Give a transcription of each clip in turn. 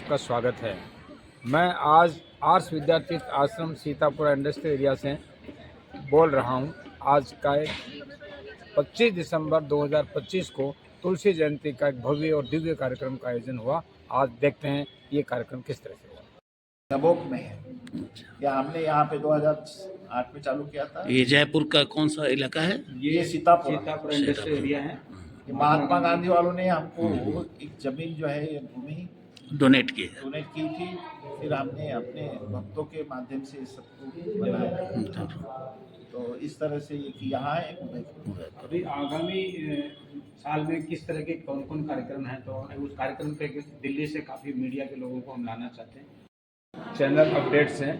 आपका स्वागत है। मैं आज आर्ष विद्यातीर्थ आश्रम सीतापुर इंडस्ट्रियल एरिया से बोल रहा हूं। आज का 25 दिसंबर 2025 को तुलसी जयंती का एक भव्य और दिव्य कार्यक्रम का आयोजन हुआ। आज देखते हैं ये कार्यक्रम किस तरह से हुआ। नबोक में है या हमने यहाँ पे 2008 में चालू किया था। ये जयपुर का कौन सा इलाका है? ये सीतापुर इंडस्ट्रियल एरिया है। महात्मा गांधी वालों ने हमको एक जमीन जो है ये भूमि डोनेट की है। डोनेट की थी, फिर हमने अपने भक्तों के माध्यम से इस सबको बनाया। तो इस तरह से ये कि यहाँ है उदयपुर। अभी आगामी साल में किस तरह के कौन कौन कार्यक्रम हैं, तो उस कार्यक्रम पे दिल्ली से काफ़ी मीडिया के लोगों को हम लाना चाहते हैं। चैनल अपडेट्स हैं।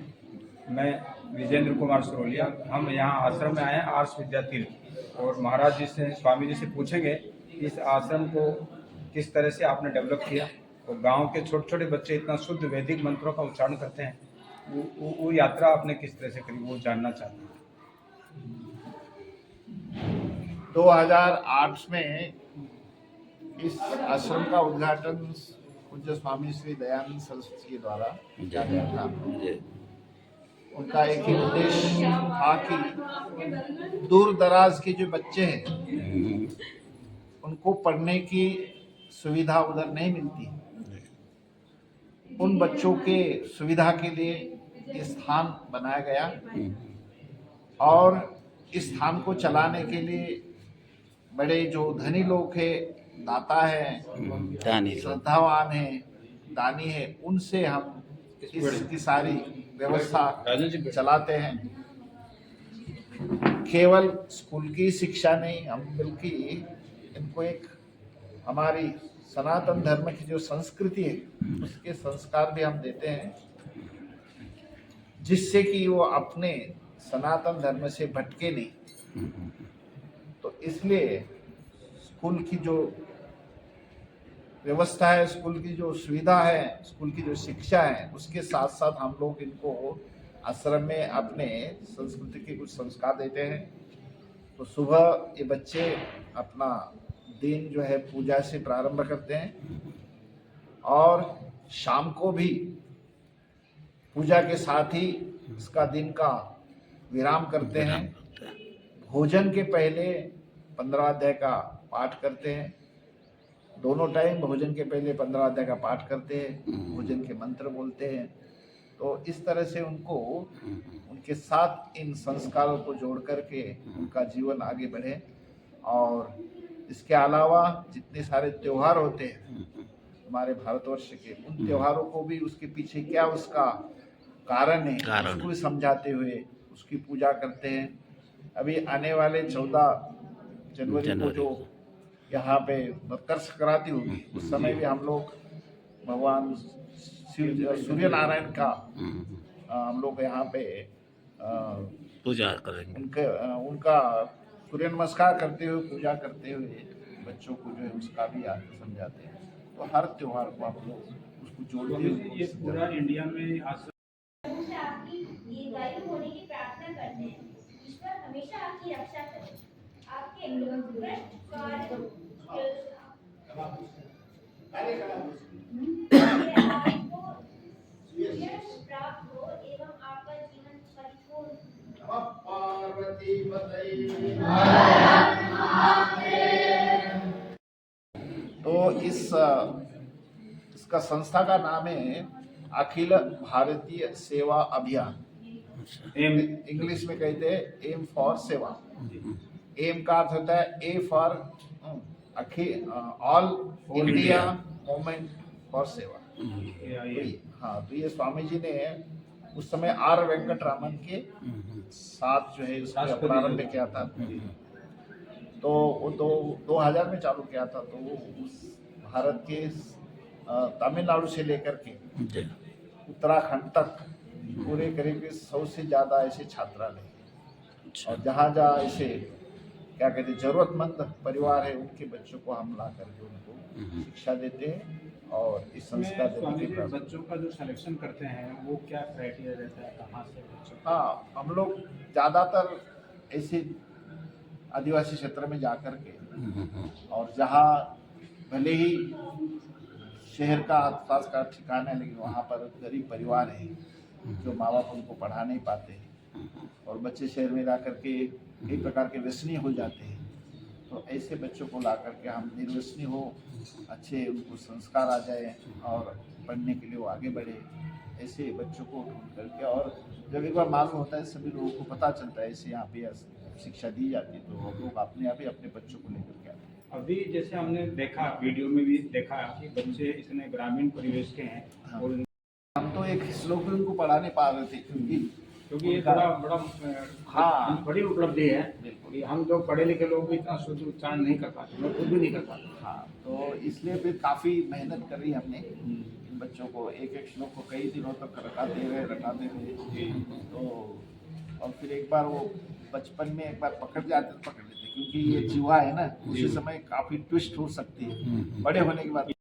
मैं विजेंद्र कुमार सरोलिया। हम यहाँ आश्रम में आए हैं आर्ष विद्यातीर्थ, और महाराज जी से, स्वामी जी से पूछेंगे इस आश्रम को किस तरह से आपने डेवलप किया। तो गांव के छोटे छोटे बच्चे इतना शुद्ध वैदिक मंत्रों का उच्चारण करते हैं, वो यात्रा आपने किस तरह से करी, वो जानना चाहते हैं। 2008 में इस आश्रम का उद्घाटन पूज्य स्वामी श्री दयानंद सरस्वती के द्वारा किया गया था। उनका एक ही उद्देश्य था कि दूर दराज के जो बच्चे हैं उनको पढ़ने की सुविधा उधर नहीं मिलती, उन बच्चों के सुविधा के लिए ये स्थान बनाया गया। और इस स्थान को चलाने के लिए बड़े जो धनी लोग हैं, दाता है, श्रद्धावान है, दानी है, उनसे हम इसकी सारी व्यवस्था चलाते हैं। केवल स्कूल की शिक्षा नहीं, हम बल्कि इनको एक हमारी सनातन धर्म की जो संस्कृति है उसके संस्कार भी हम देते हैं, जिससे कि वो अपने सनातन धर्म से भटके नहीं। तो इसलिए स्कूल की जो व्यवस्था है, स्कूल की जो सुविधा है, स्कूल की जो शिक्षा है, उसके साथ साथ हम लोग इनको आश्रम में अपने संस्कृति के कुछ संस्कार देते हैं। तो सुबह ये बच्चे अपना दिन जो है पूजा से प्रारंभ करते हैं, और शाम को भी पूजा के साथ ही इसका दिन का विराम करते हैं। भोजन के पहले 15 अध्याय का पाठ करते हैं। दोनों टाइम भोजन के पहले 15 अध्याय का पाठ करते हैं, भोजन के मंत्र बोलते हैं। तो इस तरह से उनको उनके साथ इन संस्कारों को जोड़ करके उनका जीवन आगे बढ़े। और इसके अलावा जितने सारे त्योहार होते हैं हमारे भारतवर्ष के, उन त्योहारों को भी उसके पीछे क्या उसका कारण है उसको भी समझाते हुए उसकी पूजा करते हैं। अभी आने वाले 14 जनवरी को जो यहाँ पे मकर संक्रांति होगी, उस समय भी हम लोग भगवान सूर्य नारायण का हम लोग यहाँ पे पूजा करेंगे। उनका सूर्य नमस्कार करते हुए, पूजा करते हुए बच्चों को जो है उसका भी अर्थ समझाते हैं। तो हर त्योहार को आप लोग उसको जोड़ते हुए ये पूरा इंडिया में आपकी दीर्घायु होने की प्रार्थना करते हैं। ईश्वर हमेशा आपकी रक्षा करे, आपके उत्कृष्ट कार्य आपको यश प्राप्त हो एवं आपका जीवन परिपूर्ण। तो इसका संस्था का नाम है अखिल भारतीय सेवा अभियान। इंग्लिश में कहते हैं एम फॉर सेवा। एम का अर्थ होता है A for all India movement for सेवा। हाँ, तो ये स्वामी जी ने उस समय आर वेंकट रामन के साथ जो है उसका प्रारंभ किया था। तो वो 2000 में चालू किया था। तो वो उस भारत के तमिलनाडु से लेकर के उत्तराखंड तक पूरे करीब 100 से ज़्यादा ऐसे छात्रालय हैं। और जहाँ जहाँ ऐसे क्या कहते हैं जरूरतमंद परिवार है, उनके बच्चों को हम ला करके उनको शिक्षा देते हैं और इस संस्कार देने के बच्चों का जो सिलेक्शन करते हैं वो क्या क्राइटेरिया रहता है, कहाँ से बच्चों? हाँ, हम लोग ज़्यादातर ऐसे आदिवासी क्षेत्र में जा कर के, और जहाँ भले ही शहर का आसपास का ठिकाना है, लेकिन वहाँ पर गरीब परिवार है जो माँ बाप उनको पढ़ा नहीं पाते हैं और बच्चे शहर में ला करके कई प्रकार के व्यसनी हो जाते हैं। तो ऐसे बच्चों को ला करके हम निर्व्यसनी हो, अच्छे उनको संस्कार आ जाए और पढ़ने के लिए वो आगे बढ़े, ऐसे बच्चों को ढूंढ करके। और जब एक बार मालूम होता है, सभी लोगों को पता चलता है ऐसे यहाँ पे शिक्षा दी जाती है, तो लोग अपने आप ही अपने बच्चों को लेकर के आते हैं। अभी जैसे हमने देखा, वीडियो में भी देखा कि बच्चे इतने ग्रामीण परिवेश के हैं हाँ। और हम तो एक श्लोक भी उनको पढ़ा नहीं पा रहे थे, क्योंकि ये बड़ा हाँ। बड़ी उपलब्धि है बिल्कुल। कि हम जो पढ़े लिखे लोग भी इतना शुद्ध उच्चारण नहीं कर पाते, मैं खुद भी नहीं कर पाता। हाँ, तो इसलिए फिर काफ़ी मेहनत करी हमने इन बच्चों को, एक एक श्लोक को कई दिनों तक रटाते रहे। तो और फिर एक बार वो बचपन में एक बार पकड़ जाते तो पकड़ लेते, क्योंकि ये जीवा है ना, उसी समय काफ़ी ट्विस्ट हो सकती है, बड़े होने के बाद